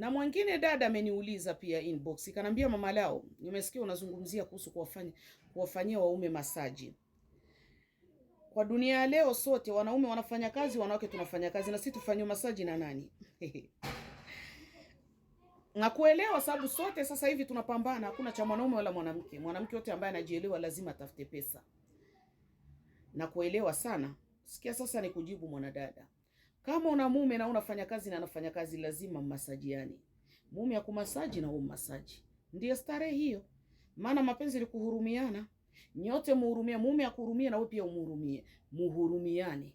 Na mwingine dada ameniuliza pia inbox, kanambia mama Lao, nimesikia unazungumzia kuhusu kuwafanyia waume masaji. Kwa dunia ya leo sote wanaume wanafanya kazi, wanawake tunafanya kazi, na sisi tufanywe masaji na nani? Na kuelewa sababu sote sasa hivi tunapambana, hakuna cha mwanaume wala mwanamke. Mwanamke yote ambaye anajielewa lazima atafute pesa. Na kuelewa sana. Sikia sasa ni kujibu mwanadada. Kama una mume na unafanya kazi na anafanya kazi, lazima mmasajiani. Mume akumasaji na ummasaji. Ndiyo starehe hiyo. Maana mapenzi ni kuhurumiana. Nyote muhurumia, mume akuhurumie na wewe pia umhurumie. Muhurumiane.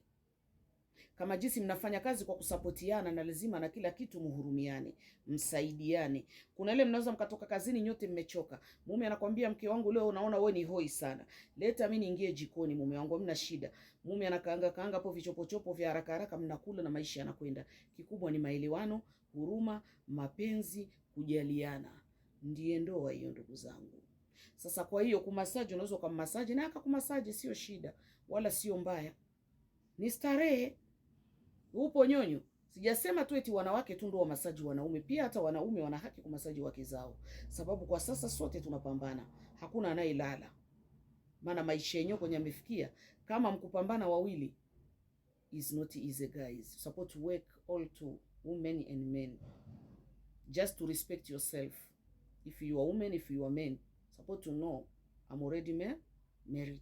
Kama jinsi mnafanya kazi kwa kusapotiana, na lazima na kila kitu muhurumiane, msaidiane. Kuna ile mnaweza mkatoka kazini nyote mmechoka. Mume anakwambia mke wangu leo unaona wewe ni hoi sana. Leta mimi niingie jikoni mume wangu, hamna shida. Mume anakaanga hapo vichopochopo vya haraka haraka, mnakula na maisha yanakwenda. Kikubwa ni maelewano, huruma, mapenzi, kujaliana. Ndiye ndoa hiyo ndugu zangu. Sasa kwa hiyo kumasaji, unaweza kummasaji na akakumasaji, sio shida wala sio mbaya. Ni starehe. Upo nyonyo. Sijasema tu eti wanawake tu ndio masaji wanaume, pia hata wanaume wana haki kumasaji wake zao. Sababu kwa sasa sote tunapambana. Hakuna anayelala. Maana maisha yenyewe kwenye yamefikia, kama mkupambana wawili is not easy guys. Support to work all two, women and men. Just to respect yourself. If you are woman, if you are men, support to know I'm already married.